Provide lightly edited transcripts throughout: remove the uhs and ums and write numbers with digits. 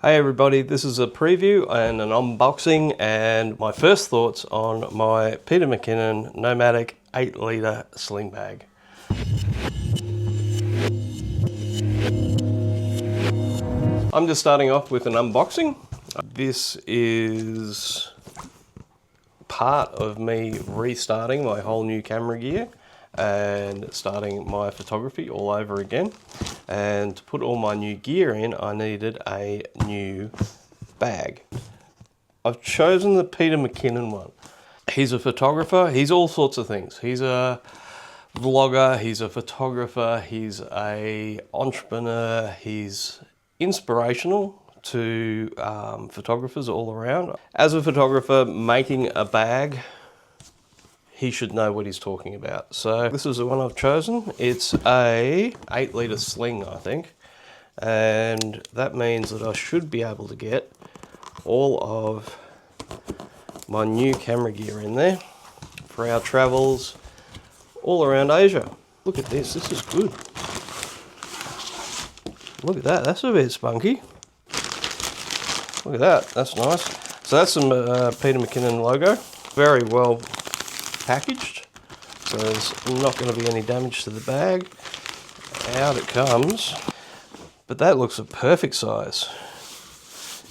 Hey everybody, this is a preview and an unboxing and my first thoughts on my Peter McKinnon Nomatic 8 litre sling bag. I'm just starting off with an unboxing. This is part of me restarting my whole new camera gear and starting my photography all over again. And to put all my new gear in, I needed a new bag. I've chosen the Peter McKinnon one. He's a photographer, he's all sorts of things. He's a vlogger, he's a photographer, he's an entrepreneur, he's inspirational to photographers all around. As a photographer making a bag, he should know what he's talking about. So this is the one I've chosen. It's a 8 litre Sling, I think. And that means that I should be able to get all of my new camera gear in there for our travels all around Asia. Look at this is good. Look at that, that's a bit spunky. Look at that, that's nice. So that's some Peter McKinnon logo. Very well packaged, so there's not going to be any damage to the bag. Out it comes, but that looks a perfect size.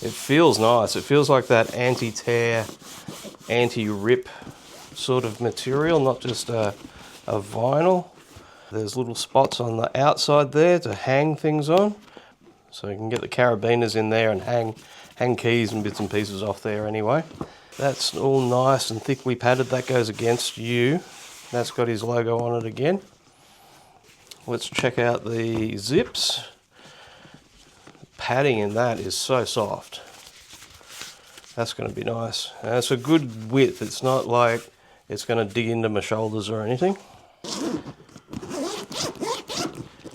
It feels nice. It feels like that anti-tear, anti-rip sort of material, not just a vinyl. There's little spots on the outside there to hang things on, so you can get the carabiners in there and hang keys and bits and pieces off there anyway. That's all nice and thickly padded. That goes against you. That's got his logo on it again. Let's check out the zips. Padding in that is so soft. That's going to be nice. And it's a good width. It's not like it's going to dig into my shoulders or anything.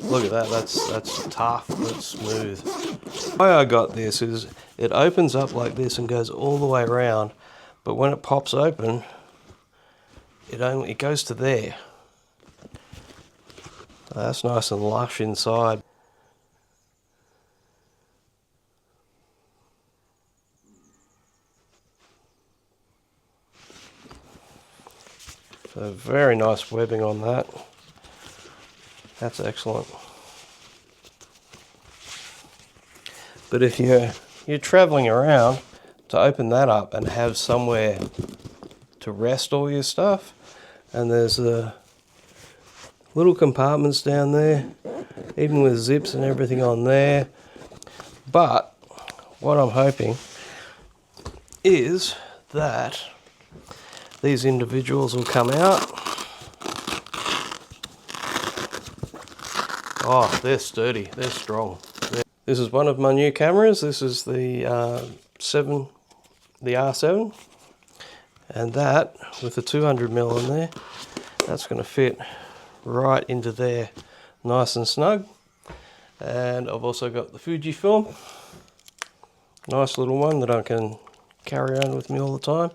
Look at that. That's tough. That's smooth. Why I got this is it opens up like this and goes all the way around. But when it pops open, it goes to there. That's nice and lush inside. So very nice webbing on that. That's excellent. But if you're traveling around, to open that up and have somewhere to rest all your stuff, and there's little compartments down there, even with zips and everything on there. But what I'm hoping is that these individuals will come out. Oh, they're sturdy, they're strong. This is one of my new cameras. This is the R7, and that with the 200mm on there, that's going to fit right into there nice and snug. And I've also got the Fujifilm, nice little one that I can carry around with me all the time.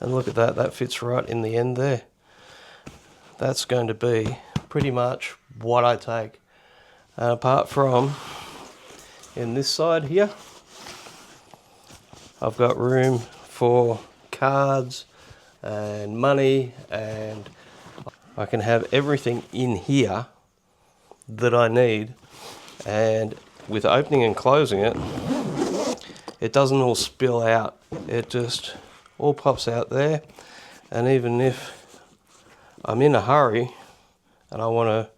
And look at that, that fits right in the end there. That's going to be pretty much what I take. And apart from in this side here, I've got room for cards and money, and I can have everything in here that I need. And with opening and closing it, it doesn't all spill out. It just all pops out there. And even if I'm in a hurry and I want to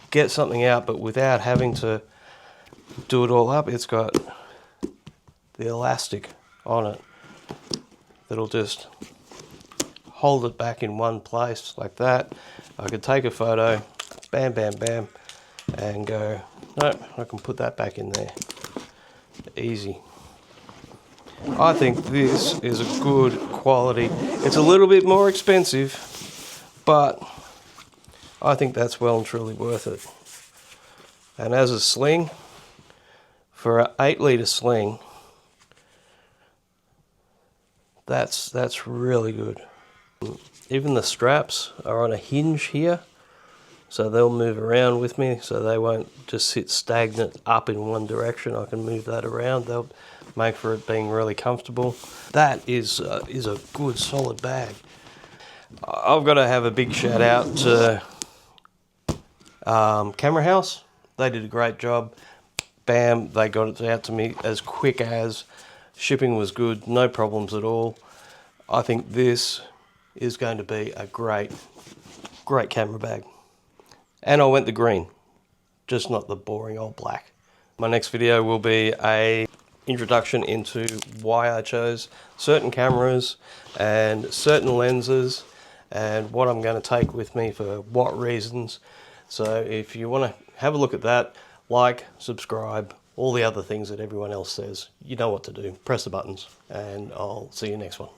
get something out, but without having to do it all up, it's got the elastic on it that'll just hold it back in one place like that. I could take a photo, bam, bam, bam, and go, nope, I can put that back in there. Easy. I think this is a good quality. It's a little bit more expensive, but I think that's well and truly worth it. And as a sling, for an 8 litre sling, that's really good. Even the straps are on a hinge here, so they'll move around with me, so they won't just sit stagnant up in one direction. I can move that around. They'll make for it being really comfortable. That is a good solid bag. I've got to have a big shout out to Camera House. They did a great job. Bam, they got it out to me as quick as. Shipping was good, no problems at all. I think this is going to be a great camera bag. And I went the green, just not the boring old black. My next video will be a introduction into why I chose certain cameras and certain lenses and what I'm going to take with me for what reasons. So if you want to have a look at that, like, subscribe, all the other things that everyone else says, you know what to do. Press the buttons, and I'll see you next one.